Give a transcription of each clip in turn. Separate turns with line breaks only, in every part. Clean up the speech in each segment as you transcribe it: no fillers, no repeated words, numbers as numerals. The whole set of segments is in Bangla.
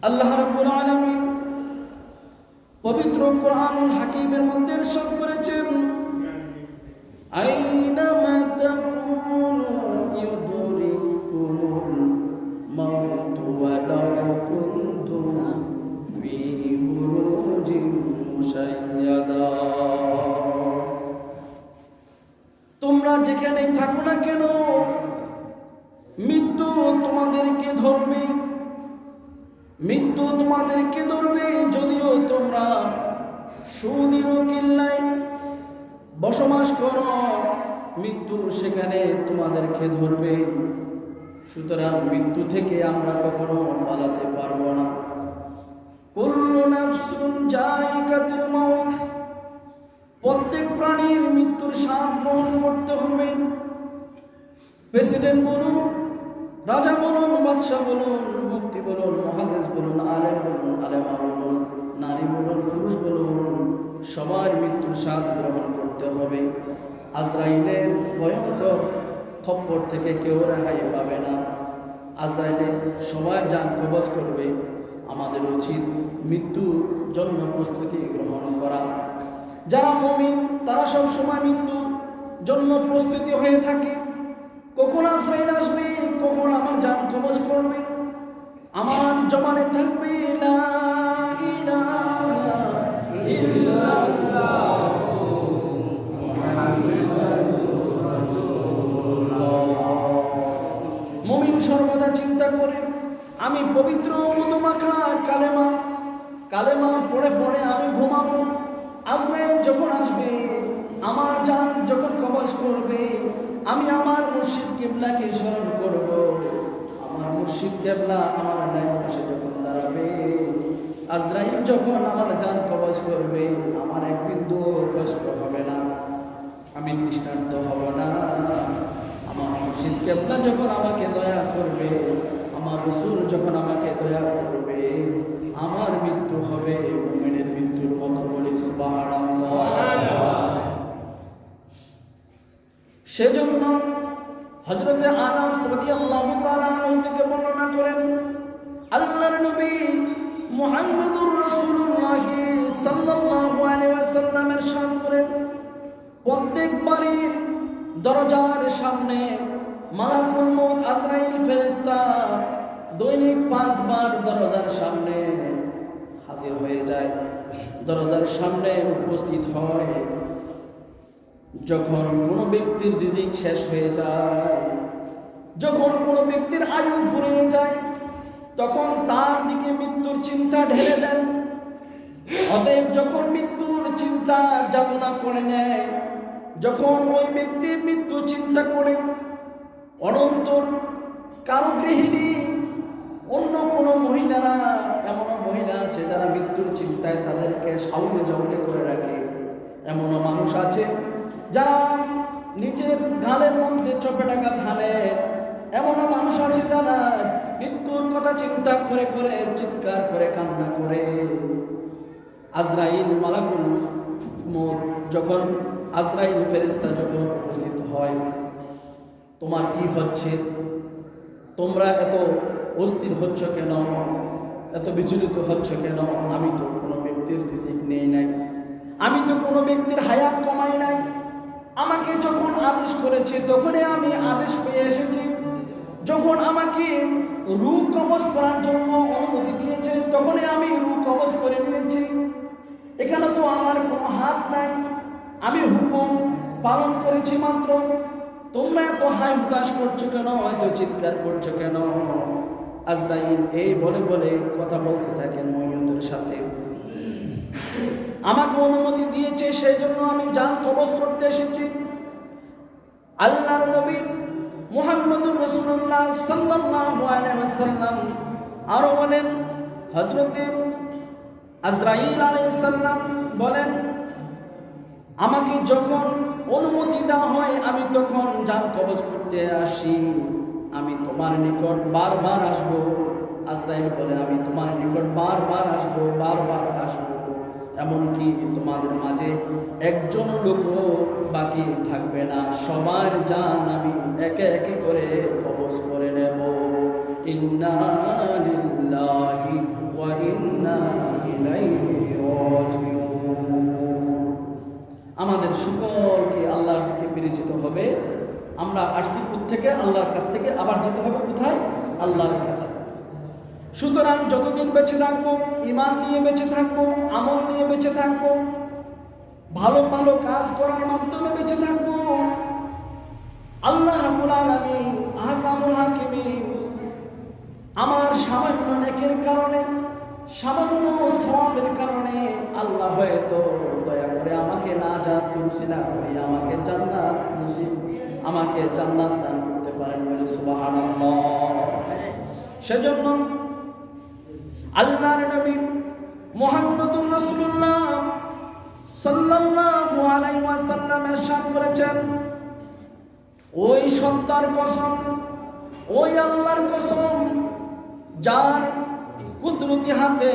আল্লাহ রাব্বুল আলামিন পবিত্র কোরআনুল হাকীমের মধ্যে ইরশাদ করেছেন, আইনামা তাকুনু ইউদরিকুমুল মাউত ওয়ালাউ কুনতুম ফি বুরুজিন মুশাইয়াদা। তোমরা যেখানেই থাকো না কেন, মৃত্যু তোমাদেরকে ধরবে, মৃত্যু তোমাদেরকে ধরবে। যদিও তোমরা সুদৃঢ় কিল্লায় বসবাস করো, মৃত্যু সেখানে তোমাদেরকে ধরবে। সুতরাং মৃত্যু থেকে আমরা কখনো পালাতে পারবো না। কুল্লু নাফসুন যায়িকাতুল মাউত, প্রত্যেক প্রাণীর মৃত্যুর স্বাদ গ্রহণ করতে হবে। প্রেসিডেন্ট বলুন, রাজা বলুন, বাদশাহ বলুন, মুফতি বলুন, মুহাদ্দিস বলুন, আলেম বলুন, আলেমা বলুন, নারী বলুন, পুরুষ বলুন, সবার মৃত্যুর স্বাদ গ্রহণ করতে হবে। আজরাইলের ভয়ঙ্কর খপ্পর থেকে কেউ রেহাই পাবে না। আজরাইলে সবার জান কবজ করবে। আমাদের উচিত মৃত্যুর জন্য প্রস্তুতি গ্রহণ করা। যারা মুমিন তারা সব সময় মৃত্যুর জন্য প্রস্তুতি হয়ে থাকে। কখন আজরাইল আসবে, কখন আমার জান কবজ করবে, আমার জবানে থাকবে লা ইলাহা ইল্লাল্লাহ মুহাম্মাদুর রাসূলুল্লাহ। মুমিন সর্বদা চিন্তা করে, আমি পবিত্র মধুমাখা কালেমা পড়ে পড়ে আমি ঘুমাবো। আজরাইল যখন আসবে, আমার জান যখন কবজ করবে, আমি আমার মুর্শিদ কিবলাকে স্মরণ করব। আমার মুর্শিদ কিবলা আমার ডান পাশে যখন দাঁড়াবে, আজরাইল যখন আমার জান কবজ করবে, আমার এক বিন্দু কষ্ট হবে না, আমি দৃষ্টান্ত হব না। আমার মুর্শিদ কিবলা যখন আমাকে দয়া করবে, আমার রাসূল যখন আমাকে দয়া করবে, আমার মৃত্যু হবে মুমিনের মৃত্যুর মতো। বলি সুবহানাল্লাহ। সেজন্য হযরতে আনাস রাদিয়াল্লাহু তাআলা আনহু থেকে বর্ণনা করেন, আল্লাহর নবী মুহাম্মদুর রাসূলুল্লাহ সাল্লাল্লাহু আলাইহি ওয়াসাল্লামের ইরশাদ করেন, প্রত্যেক বাড়ির দরজার সামনে মালাকুল মউত আজরাইল ফেরেশতা দৈনিক 5 বার দরজার সামনে হাজির হয়ে যায়, দরজার সামনে উপস্থিত হয়। যখন কোনো ব্যক্তির রিজিক শেষ হয়ে যায়, যখন কোনো ব্যক্তির আয়ু ফুরিয়ে যায়, তখন তার দিকে মৃত্যুর চিন্তা ঢেলে দেন। অতএব যখন মৃত্যুর চিন্তা যাতনা করে নেয়, যখন ওই ব্যক্তির মৃত্যু চিন্তা করে, অনন্তর কারো গৃহিণী অন্য কোনো মহিলারা, এমনও মহিলা আছে যারা মৃত্যুর চিন্তায় তাদেরকে সাউলে জাউলে করে রাখে। এমনও মানুষ আছে যারা নিজের ঘাড়ের মধ্যে চপেটাঘাত হানে। এমনও মানুষ আছে যারা মৃত্যুর কথা চিন্তা করে করে চিৎকার করে কান্না করে। আজরাইল মালাকুল মউত যখন আজরাইল ফেরেশতা যখন উপস্থিত হয়, তোমার কি হচ্ছে, তোমরা এত অস্থির হচ্ছ কেন, এত বিচলিত হচ্ছ কেন? আমি তো কোনো ব্যক্তির রিজিক নেই নাই, আমি তো কোনো ব্যক্তির হায়াত কমাই নাই। আমাকে যখন আদেশ করেছে তখনই আমি আদেশ পেয়ে এসেছি। যখন আমাকে রূহ কবজ করার জন্য অনুমতি দিয়েছে তখনই আমি রূহ কবজ করে নিয়েছি। এখানে তো আমার কোনো হাত নাই, আমি হুকুম পালন করেছি মাত্র। তোমরা এত হাই হুতাশ করছো কেন, এত চিৎকার করছো কেন? আজরাইল এই বলে বলে কথা বলতে থাকেন ময়ূরের সাথে। আমাকে অনুমতি দিয়েছে, সেই জন্য আমি জান কবজ করতে এসেছি। আল্লাহর নবী মুহাম্মদুর রাসূলুল্লাহ সাল্লাল্লাহু আলাইহি ওয়াসাল্লাম আরো বলেন, হযরতে আজরাইল আলাইহিস সালাম বলেন, আমাকে যখন অনুমতি দেওয়া হয় আমি তখন জান কবজ করতে আসি। আমি তোমার নিকট বারবার আসবো। আজরাইল বলে, আমি তোমার নিকট বারবার আসবো, বারবার আসবো, এমনকি তোমাদের মাঝে একজন লোকও বাকি থাকবে না, সবার জান আমি একে একে করে কবজ করে নেব। ইন্না লিল্লাহি ওয়া ইন্না ইলাইহি রাজিউন। আমাদের সকলকে আল্লাহর দিকে ফিরে যেতে হবে। আমরা আসছি থেকে আল্লাহর কাছ থেকে, আবার যেতে হবে কোথায়? আল্লাহর কাছে। সুতরাং যতদিন বেঁচে থাকবো ঈমান নিয়ে বেঁচে থাকবো, আমল নিয়ে বেঁচে থাকবো, ভালো ভালো কাজ করার মাধ্যমে বেঁচে থাকবো। আল্লাহ রাব্বুল আলামিন আহকামুল হাকিমিন আমার সামান্য নেকের কারণে, সামান্য সওয়াবের কারণে আল্লাহ হয়তো দয়া করে আমাকে নাজাত নসিব করে আমাকে জান্নাত নসিব, আমাকে জান্নাত দান করতে পারেন। বলে সুবহানাল্লাহ। সেজন্য আল্লাহর নবী মুহাম্মদুর রাসূলুল্লাহ সাল্লাল্লাহু আলাইহি ওয়াসাল্লাম ইরশাদ করেছেন, ওই সত্তার কসম, ওই আল্লাহর কসম যার কুদরতি হাতে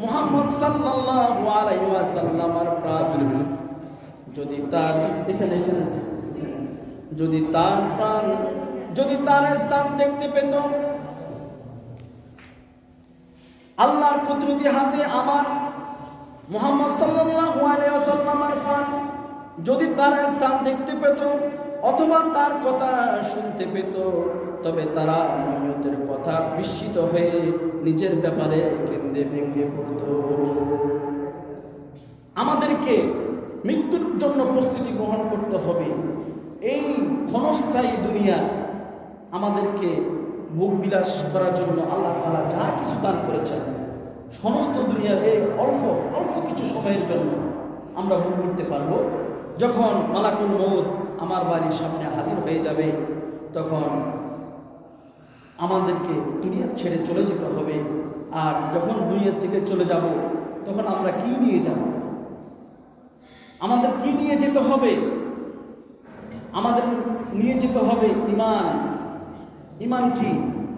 মুহাম্মদ সাল্লাল্লাহু আলাইহি ওয়াসাল্লামের প্রাণ যদি তার যদি তার প্রাণ যদি তার স্থান দেখতে পেত, আল্লাহর কুদরতি হাতে আমার মুহাম্মদ সাল্লাল্লাহু আলাইহি ওয়াসাল্লামের প্রাণ যদি তার স্থান দেখতে পেত অথবা তার কথা শুনতে পেত, তবে তারা নিয়তের কথা বিস্মিত হয়ে নিজের ব্যাপারে কেঁদে ভেঙে পড়ত। আমাদেরকে মৃত্যুর জন্য প্রস্তুতি গ্রহণ করতে হবে। এই ক্ষণস্থায়ী দুনিয়া আমাদেরকে ভোগ বিলাস করার জন্য আল্লাহ তাআলা যা কিছু দান করেছেন, সমস্ত দুনিয়ার এই অল্প অল্প কিছু সময়ের জন্য আমরা ভোগ করতে পারবো। যখন মালাকুল মউত আমার বাড়ির সামনে হাজির হয়ে যাবে, তখন আমাদেরকে দুনিয়া ছেড়ে চলে যেতে হবে। আর যখন দুনিয়া থেকে চলে যাব, তখন আমরা কি নিয়ে যাব? আমাদের কি নিয়ে যেতে হবে? আমাদের নিয়ে যেতে হবে ঈমান। ঈমান কি?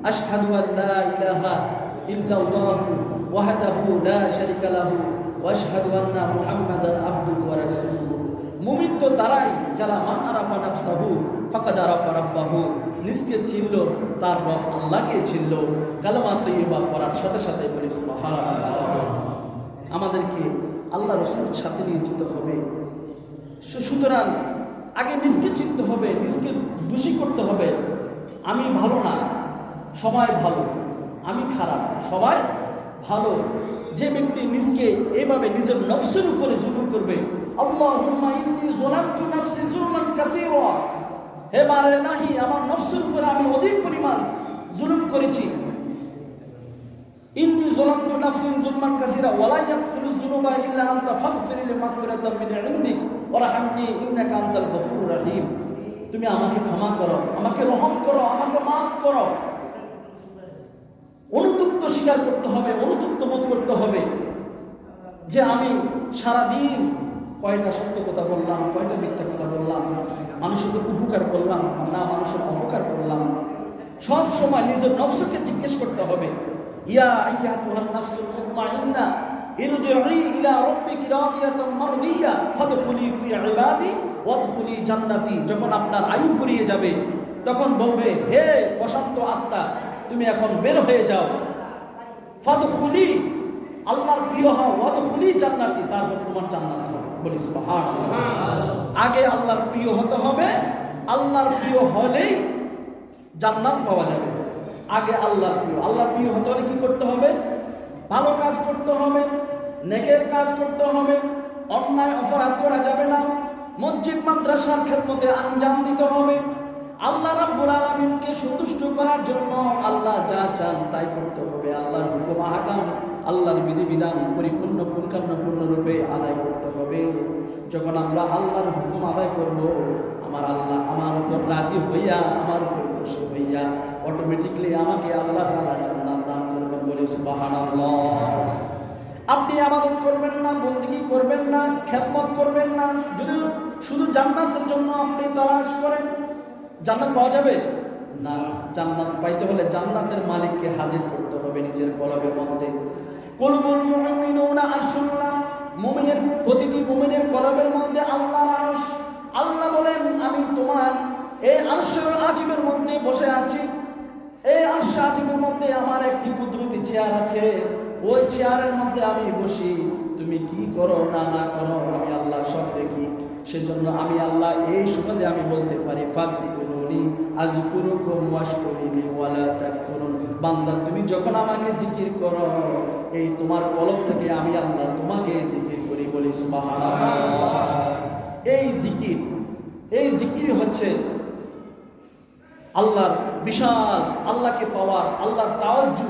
আশহাদু আল্লা ইলাহা ইল্লাল্লাহু ওয়াহদাহু লা শারীকা লাহু ওয়া আশহাদু আন্না মুহাম্মাদান আবদুহু ওয়া রাসূলুহু। মুমিন তো তারাই যারা মান আরাফা নাফসাহু ফাকাদ আরাফা রাব্বাহু, নিজকে চিনল, তার রব আল্লাহকে চিনল। কালেমা তাইয়্যিবা পড়ার সাথে সাথে বলি সুবহানাল্লাহ। আমাদেরকে আল্লাহ রাসূলের সাথে নিয়ে যেতে হবে। সুতরাং আগে নিজকে চিনতে হবে, নিজকে দোষী করতে হবে। আমি ভালো না, সবাই ভালো, আমি খারাপ, সবাই ভালো। যে ব্যক্তি নিজকে এইভাবে নিজের নফসের উপরে জুলুম করবে, আল্লাহুম্মা ইন্নী যালামতু নাফসি যুলমান কাসীরা, হে মারে নাহি আমার নফসের উপরে আমি অধিক পরিমাণ জুলুম করেছি। ইন্নী যালামতু নাফসি যুলমান কাসীরা ওয়া লা ইয়াগফিরু যুনুবা ইল্লা আনতা ফাগফির লি মাগফিরাতাম মিন ইনদিক ওয়ারহামনি ইন্নাকা আনতাল গফুরুর রহিম। তুমি আমাকে ক্ষমা করো, আমাকে রহম করো, আমাকে মাফ করো। অনুতপ্ত স্বীকার করতে হবে, অনুতপ্ত বোধ করতে হবে যে আমি সারাদিন কয়টা সত্য কথা বললাম, কয়টা মিথ্যা কথা বললাম, মানুষকে উপকার করলাম না মানুষের অপকার করলাম। সব সময় নিজের নফসকে জিজ্ঞেস করতে হবে, ইয়া আইয়াতুহান নাফসুল মুতমাইন্না ইরজিই ইলা রাব্বিকি রাদিয়াতাম মারদিয়া ফাদখুলি ফি ইবাদি ওয়াদখুলি জান্নাতি। যখন আপনার আয়ু ফুরিয়ে যাবে, তখন বলবে, হে প্রশান্ত আত্মা, তুমি এখন বের হয়ে যাও। ফাদখুলি, আল্লাহর প্রিয় হও, ওয়াদখুলি জান্নাতি, তারপর তোমার জান্নাত হবে। বলি সুবহানাল্লাহ। আগে আল্লাহর প্রিয় হতে হবে, আল্লাহর প্রিয় হলেই জান্নাত পাওয়া যাবে। আগে আল্লাহর প্রিয়। আল্লাহর প্রিয় হতে হলে কি করতে হবে? ভালো কাজ করতে হবে, নেকের কাজ করতে হবে, অন্যায় অপরাধ করা যাবে না, মসজিদ মাদ্রাসার খেদমতে আঞ্জাম দিতে হবে, আল্লাহ রাব্বুল আলামিনকে সন্তুষ্ট করার জন্য আল্লাহ যা চান তাই করতে হবে। আল্লাহর হুকুম আহকাম, আল্লাহর বিধিবিধান পরিপূর্ণ পুঙ্খানুপুঙ্খরূপে আদায় করতে হবে। যখন আমরা আল্লাহর হুকুম আদায় করব, আমার আল্লাহ আমার উপর রাজি হইয়া, আমার উপর খুশি হইয়া অটোমেটিকলি আমাকে আল্লাহ তাআলা জান্নাত দান করবেন। বলি সুবহানাল্লাহ। আপনি ইবাদত করবেন না, বন্দেগী করবেন না, খেদমত করবেন না, যদি শুধু জান্নাতের জন্য আপনি তালাশ করেন, জান্নাত পাওয়া যাবে না। জান্নাত পাইতে হলে জান্নাতের মালিককে হাজির করতে হবে নিজের কলবের মধ্যে। কুলুবুল মুমিনুনা আরশুল্লাহ, মুমিনের প্রতিটি মুমিনের কলবের মধ্যে আল্লাহর আরশ। আল্লাহ বলেন, আমি তোমার এই আরশের আজিমের মধ্যে বসে আছি। এই আরশ আজিমের মধ্যে আমার একটি কুদরতি চেয়ার আছে, ওই চেয়ারের মধ্যে আমি বসি, তুমি কি করো না না করো আমি আল্লাহ সব দেখি। সেজন্য আমি আল্লাহ এই সুবাদে আমি বলতে পারি ফাযকুরুনি আযকুরুকুম ওয়াশকুরুনি ওয়ালা তাকফুরুন। বান্দা তুমি যখন আমাকে জিকির করো, এই তোমার কলব থেকে আমি আল্লাহ তোমাকে জিকির করি, বলি সুবহানাল্লাহ। এই জিকির হচ্ছে আল্লাহর বিশাল, আল্লাহকে পাওয়ার, আল্লাহর তাওয়াজ্জু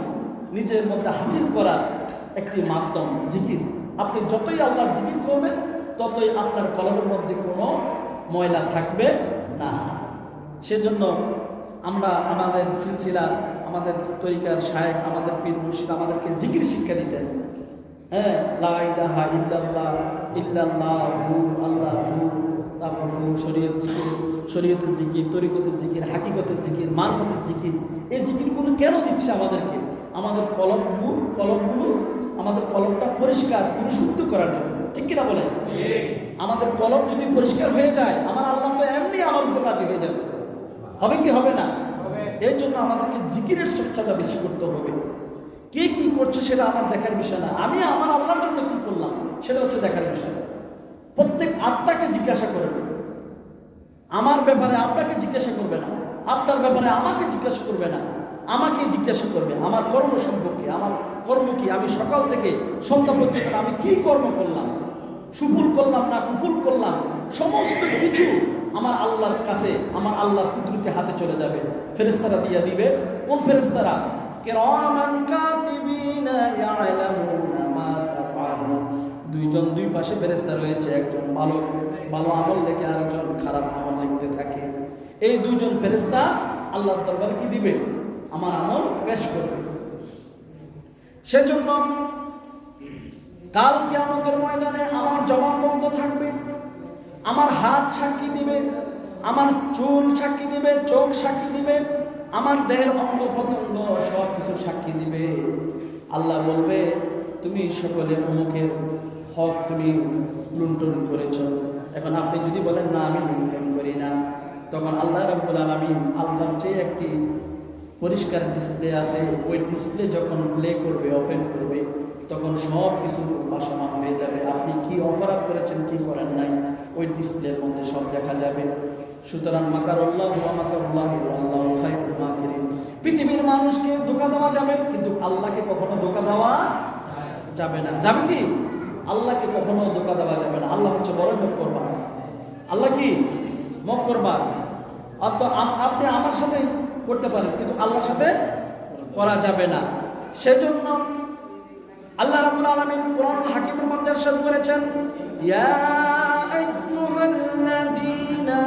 নিজের মধ্যে হাসিল করার একটি মাধ্যম জিকির। আপনি যতই আল্লাহর জিকির করবেন ততই আপনার কলমের মধ্যে কোনো ময়লা থাকবে না। সেজন্য আমরা আমাদের সিলসিলা, আমাদের তরিকার শায়েখ, আমাদের পীর মুর্শিদ আমাদেরকে জিকির শিক্ষা দিতেন। হ্যাঁ, লা ইলাহা ইল্লাল্লাহ, ইল্লাল্লাহু, আল্লাহু, তারপর শরীয়ত জিকির, শরীয়তের জিকির, তরিকতের জিকির, হাকিকতের জিকির, মারফতের জিকির। এই জিকিরগুলো কেন দিচ্ছে আমাদেরকে? আমাদের কলমগুলো আমাদের কলমটা পরিষ্কার পরিশুদ্ধ করার জন্য, ঠিক কিনা বলেন? আমাদের কলম যদি পরিষ্কার হয়ে যায়, আমার আল্লাহ তো এমনি আমার উপর রাজি হয়ে যাবে, হবে কি হবে না? এই জন্য আমাদেরকে জিকিরের চর্চাটা বেশি করতে হবে। কে কি করছে সেটা আমার দেখার বিষয় না, আমি আমার আল্লাহর জন্য কি করলাম সেটা হচ্ছে দেখার বিষয়। প্রত্যেক আত্মাকে জিজ্ঞাসা করবে, আমার ব্যাপারে আপনাকে জিজ্ঞাসা করবে না, আপনার ব্যাপারে আমাকে জিজ্ঞাসা করবে না, আমাকে জিজ্ঞাসা করবে আমার কর্ম সম্পর্কে, আমার কর্ম কি, আমি সকাল থেকে সন্ধ্যা পর্যন্ত আমি কি কর্ম করলাম, সুফল করলাম না কুফল করলাম, সমস্ত কিছু আমার আল্লাহর কাছে, আমার আল্লাহর কুদরতে হাতে চলে যাবে। ফেরেশতারা দিয়ে দিবে। কোন ফেরেশতারা? কিরামান কাতিবিনা ইয়ালামুনা মা তাফআলুন। দুইজন দুই পাশে ফেরেশতা রয়েছে, একজন ভালো ভালো আমল লিখে আর একজন খারাপ আমল লিখতে থাকে। এই দুইজন ফেরেশতা আল্লাহর দরবারে কি দিবে? আমার আমল পেশ করবে। সেজন্য কাল কিয়ামতের ময়দানে আমার জবান বন্ধ থাকবে, আমার হাত সাক্ষী দিবে, আমার চুল সাক্ষী দিবে, চোখ সাক্ষী দিবে, আমার দেহের অঙ্গ প্রত্যঙ্গ সব কিছু সাক্ষী দিবে। আল্লাহ বলবে তুমি সকলে অমুকের হক তুমি লুণ্ঠন করেছ। এখন আপনি যদি বলেন না আমি লুণ্ঠন করি না, তখন আল্লাহ রাব্বুল আলামিন আল্লাহর যে একটি পরিষ্কার ডিসপ্লে আছে, ওই ডিসপ্লে যখন প্লে করবে, ওপেন করবে, তখন সব কিছু ভাসমান হয়ে যাবে। আপনি কি অপরাধ করেছেন, কি করেন নাই, ওই ডিসপ্লের মধ্যে সব দেখা যাবে। সুতরাং মাকারুল্লাহু ওয়া মাকারুল্লাহি ওয়াল্লাহু খায়রুল মাকিরিন। পৃথিবীর মানুষকে ধোঁকা দেওয়া যাবে, কিন্তু আল্লাহকে কখনো ধোঁকা দেওয়া যাবে না। যাবে কি? আল্লাহকে কখনো ধোঁকা দেওয়া যাবে না। আল্লাহ হচ্ছে বড় মক্করবাজ। আল্লাহ কি? মক্করবাজ। আপনি আমার সাথে করতে পারেন, কিন্তু আল্লাহর সাথে করা যাবে না। সেজন্য আল্লাহ রাব্বুল আলামিন কোরআনুল হাকিমের মধ্যে ইরশাদ করেছেন, ইয়া আইয়ুহাল্লাযীনা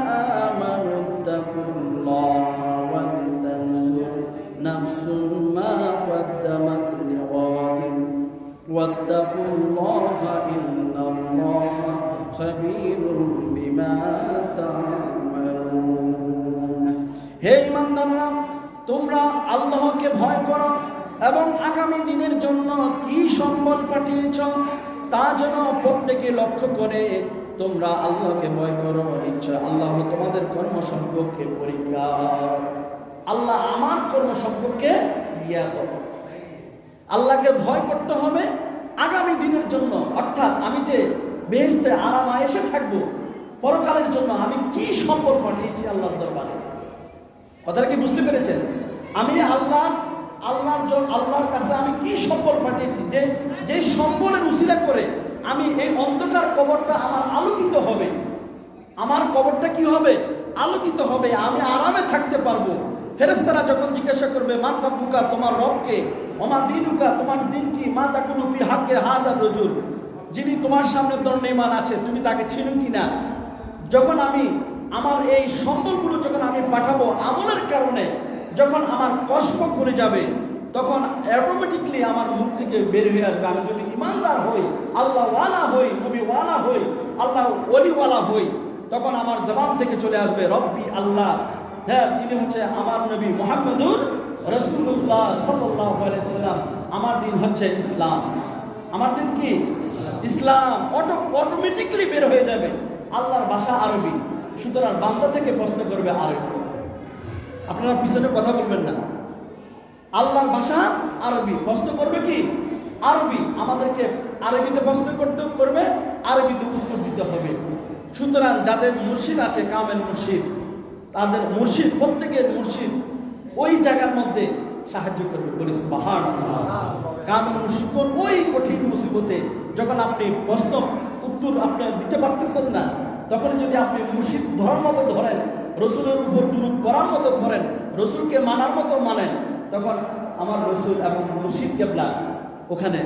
আমানু তাকুল্লাহা ওয়া তানজুর নাফসুম মা কদ্দামাত লিগাদিন ওয়াত্তাকুল্লাহা ইন্নাল্লাহা খাবীরুম বিমা তা'মালুন। হে ঈমানদাররা, তোমরা আল্লাহকে ভয় করো এবং আগামী দিনের জন্য কি সম্বল পাঠিয়েছ তা যেন প্রত্যেকে লক্ষ্য করে তোমরা আল্লাহকে ভয় করো। নিশ্চয় আল্লাহ তোমাদের কর্ম সম্পর্কে পরিজ্ঞাত। আল্লাহ আমার কর্ম সম্পর্কে জ্ঞাত। আল্লাহকে ভয় করতে হবে আগামী দিনের জন্য, অর্থাৎ আমি যে বেহেশতে আরাম আয়েশে থাকবো পরকালের জন্য আমি কি সম্বল পাঠিয়েছি আল্লাহর দরবারে। কথাটা কি বুঝতে পেরেছেন? আমি আল্লাহর কাছে আমি কি সম্বল পাঠিয়েছি, যে সম্বলের উসিলা করে আমি এই অন্ধকার কবরটা আমার আলোকিত হবে, আমার কবরটা কি হবে? আলোকিত হবে, আমি আরামে থাকতে পারবো। ফেরেশতারা যখন জিজ্ঞাসা করবে মান রাব্বুকা, তোমার রবকে, ওমা দীনুকা, তোমার দিন কি, মা তাকুলু ফি হাক্কি হাযার রাজুল, যিনি তোমার সামনে দণ্ডায়মান আছে তুমি তাকে চিনো কিনা। যখন আমি আমার এই সম্বলগুলো যখন আমি পাঠাবো আমলের কারণে, যখন আমার কষ্ট করে যাবে, তখন অটোমেটিকলি আমার মুখ থেকে বের হয়ে আসবে। আমি যদি ইমানদার হই, আল্লাহওয়ালা হই, নবীওয়ালা হই, আল্লাহ ওলিওয়ালা হই, তখন আমার জবান থেকে চলে আসবে রব্বি আল্লাহ, হ্যাঁ তিনি হচ্ছে আমার নবী মুহাম্মদুর রাসূলুল্লাহ সাল্লাল্লাহু আলাইহি ওয়াসাল্লাম। আমার দিন হচ্ছে ইসলাম। আমার দিন কি? ইসলাম। অটোমেটিকলি বের হয়ে যাবে। আল্লাহর ভাষা আরবি, সুতরাং বান্দা থেকে প্রশ্ন করবে আরবি। আপনারা পিছনে কথা বলবেন না, আল্লাহর ভাষা আরবি, প্রশ্ন করবে কি আরবি, আমাদেরকে আরবিতে প্রশ্ন করবে, আরবিতে উত্তর দিতে হবে। সুতরাং যাদের মুর্শিদ আছে, কামেল মুর্শিদ, তাদের মুর্শিদ, প্রত্যেকের মুর্শিদ ওই জায়গার মধ্যে সাহায্য করবে। বলি সুবহানাল্লাহ। কামেল মুর্শিদগণ ওই কঠিন মুসিবতে যখন আপনি প্রশ্ন উত্তর আপনি দিতে পারতেছেন না, তখন যদি আপনি মুর্শিদ ধরার মতো ধরেন, রসুলের উপর দুরূদ পড়ার মতো পড়েন, রসুলকে মানার মতো মানেন, তখন আমার রসুল এবং মুর্শিদ কেবলা ওখানে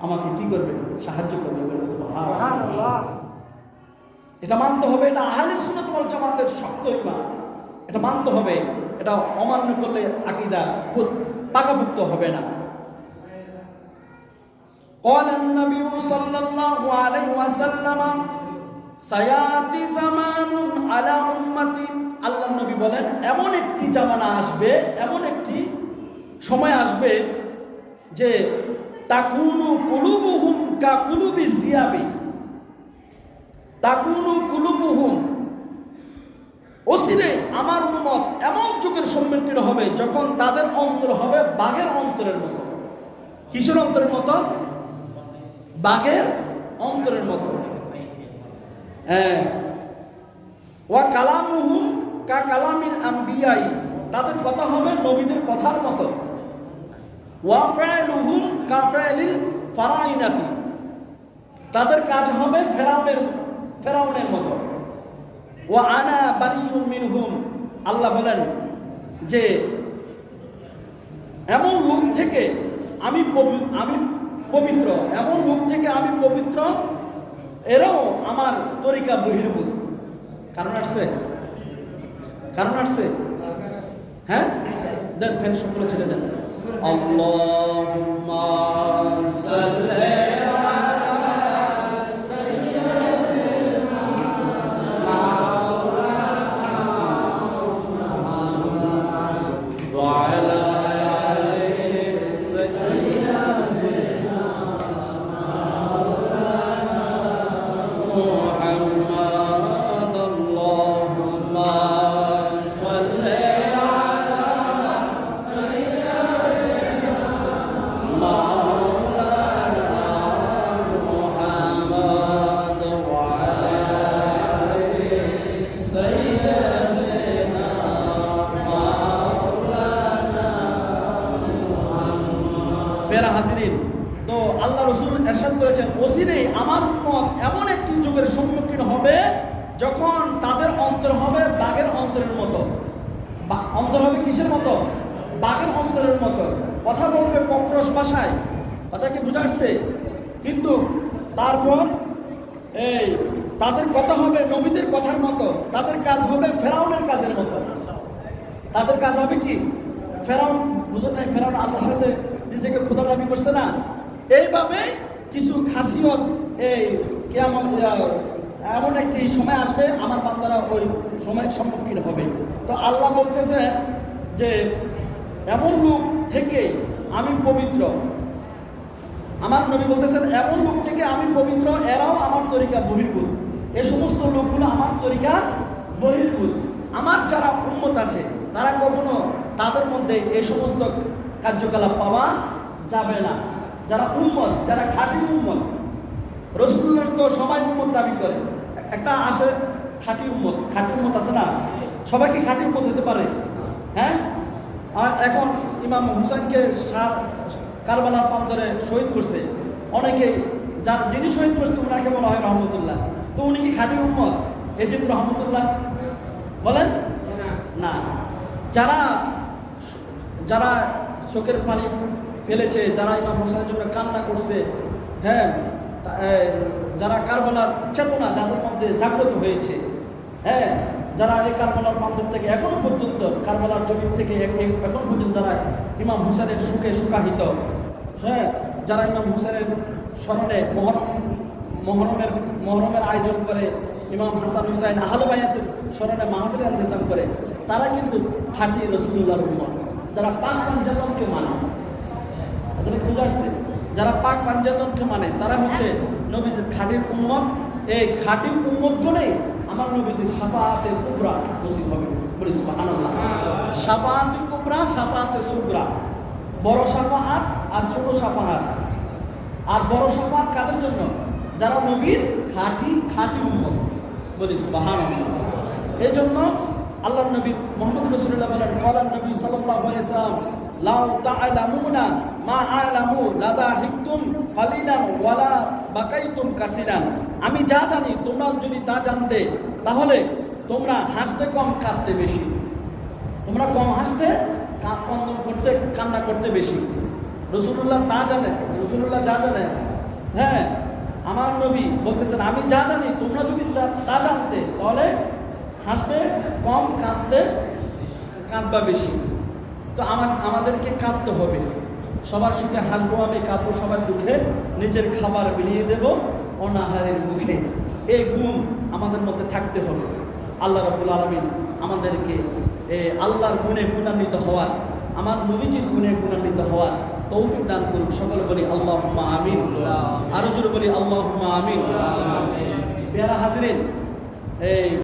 আমাকে কি করবে, সাহায্য করবে। সুবহানাল্লাহ। এটা মানতে হবে, এটা আহলে সুন্নাত ওয়াল জামাতের শক্ত ঈমান, এটা মানতে হবে। এটা অমান্য করলে আকীদা পাকাপোক্ত হবে না। قال النبي صلى الله عليه وسلم সায়াতি জামানুন আলা উম্মতি, আল্লাহ নবী বলেন এমন একটি জামানা আসবে, এমন একটি সময় আসবে যে তাকুনু কুলুবুহুম কা কুলুবি জিয়াবি, তাকুনু কুলুবুহুম, অচিরে আমার উম্মত এমন যুগের সম্মুখীন হবে যখন তাদের অন্তর হবে বাঘের অন্তরের মতো। কিসের অন্তরের মতো? বাঘের অন্তরের মতো। ওয়া কালামুহুম কা কালামিল আম্বিয়াই, তাদের কথা হবে নবীদের কথার মতো। ওয়া ফাইলুহুম কা ফাইলিল ফারাইনাতি, তাদের কাজ হবে ফেরাউনের মতো। ওয়া আনা বারিউম মিনহুম, আল্লাহ বলেন যে এমন লোক থেকে আমি পবিত্র, এমন লোক থেকে আমি পবিত্র, এরাও আমার তরিকা বহির্ভূত। কারণ আসছে, হ্যাঁ দেন ফের সকলে ছেড়ে দেন। আল্লাহুম্মা সাল্লি তো আল্লাহ রসুল ইরশাদ করেছেন অচিরেই আমার উম্মত এমন একটি যুগের সম্মুখীন হবে যখন তাদের অন্তর হবে বাঘের অন্তরের মতো। অন্তর হবে কিসের মতো? বাঘের অন্তরের মতো। কথা বলবে কক্রোশ ভাষায়, কথা কি বুঝা আসছে? কিন্তু তারপর তাদের কথা হবে নবীদের কথার মতো, তাদের কাজ হবে ফেরাউনের কাজের মতো। তাদের কাজ হবে কি? ফেরাউন, বুঝলেন নাই? ফেরাউন আল্লাহর সাথে নিজেকে খোদা দাবি করছে না? এইভাবে কিছু খাসিয়ত কিয়ামত এমন একটি সময় আসবে আমার বান্দারা ওই সময়ের সম্মুখীন হবে। তো আল্লাহ বলতেছে যে এমন লোক থেকে আমি পবিত্র, আমার নবী বলতেছেন এমন লোক থেকে আমি পবিত্র, এরাও আমার তরিকা বহির্ভূত। এ সমস্ত লোকগুলো আমার তরিকা বহির্ভূত। আমার যারা উম্মত আছে তারা কখনো তাদের মধ্যে এই সমস্ত কার্যকলাপ পাওয়া যাবে না। যারা উম্মত, যারা খাঁটি উম্মত, রাসূলুল্লাহর তো সবাই উম্মত দাবি করে, একটা আসে খাঁটি উম্মত আছে না? সবাইকে খাঁটি উম্মত হতে পারে? হ্যাঁ। আর এখন ইমাম হুসাইনকে কারবালার প্রান্তরে শহীদ করছে, অনেকেই যিনি শহীদ করছে ওনাকে বলা হয় রহমতুল্লাহ। তো উনি কি খাঁটি উম্মত? এজিদ রহমতুল্লাহ বলেন না। যারা চোখের পানি ফেলেছে, যারা ইমাম হোসেনের জন্য কান্না করছে, হ্যাঁ, যারা কারবালার চেতনা যাদের মধ্যে জাগ্রত হয়েছে, হ্যাঁ, যারা এই কারবালার প্রান্তর থেকে এখনো পর্যন্ত, কারবালার জমিন থেকে এখন পর্যন্ত যারা ইমাম হোসেনের সুখে সুখাহিত, হ্যাঁ, যারা ইমাম হোসেনের স্মরণে মহরমের আয়োজন করে, ইমাম হাসান হুসাইন আহলে বায়াতের স্মরণে মাহফিলের ইন্তজাম করে, তারা কিন্তু খাঁটি রাসূলুল্লাহর উম্মত। যারা পাক পাঞ্জাতনকে মানে, বুঝা আসছে? যারা পাক পাঞ্জাতনকে মানে তারা হচ্ছে নবীজির খাঁটি উম্মত। এই খাঁটি উম্মত গুলোই আমার নবীজির শাফাআতে কুবরা নসিব হবে। বলি সুবহানাল্লাহ। শাফাআতে কুবরা, শাফাআতে সুগরা, বড় শাফাআত আর ছোট শাফাআত। আর বড় শাফাআত কাদের জন্য? যারা নবীর খাঁটি উম্মত। বলি সুবহানাল্লাহ। এই জন্য আল্লাহ নবী মুহাম্মদ রাসূলুল্লাহ বলেন, ক্বালান নবী সাল্লাল্লাহু আলাইহি ওয়াসাল্লাম, লাউ তা'লামুনা মা আ'লামু লাদাহিকতুম কালিলান ওয়ালা বাকাইতুম কাসিরান। আমি যা জানি তোমরা যদি তা জানতে, তাহলে তোমরা হাসতে কম কাঁদতে বেশি। তোমরা কম হাসতে, কান্না করতে বেশি। রাসূলুল্লাহ তা জানেন, রাসূলুল্লাহ যা জানেন। হ্যাঁ, আমার নবী বলতেছেন, আমি যা জানি তোমরা যদি তা জানতে, তাহলে হাসবে কম, কাঁদবা বেশি। তো আমাদেরকে কাঁদতে হবে। সবার সুখে হাসবো আমি, কাঁদবো সবার দুঃখে, নিজের খাবার বিলিয়ে দেব অনাহারের মুখে। এই গুণ আমাদের মধ্যে থাকতে হবে। আল্লাহ রাব্বুল আলামিন আমাদেরকে আল্লাহর গুণে গুণান্বিত হওয়ার, আমার নবীজির গুণে গুণান্বিত হওয়ার তৌফিক দান করুক। সকলে বলি আল্লাহুম্মা আমিন। আরো জোরে বলি আল্লাহুম্মা আমিন। পেয়ারা হাজিরিন, এই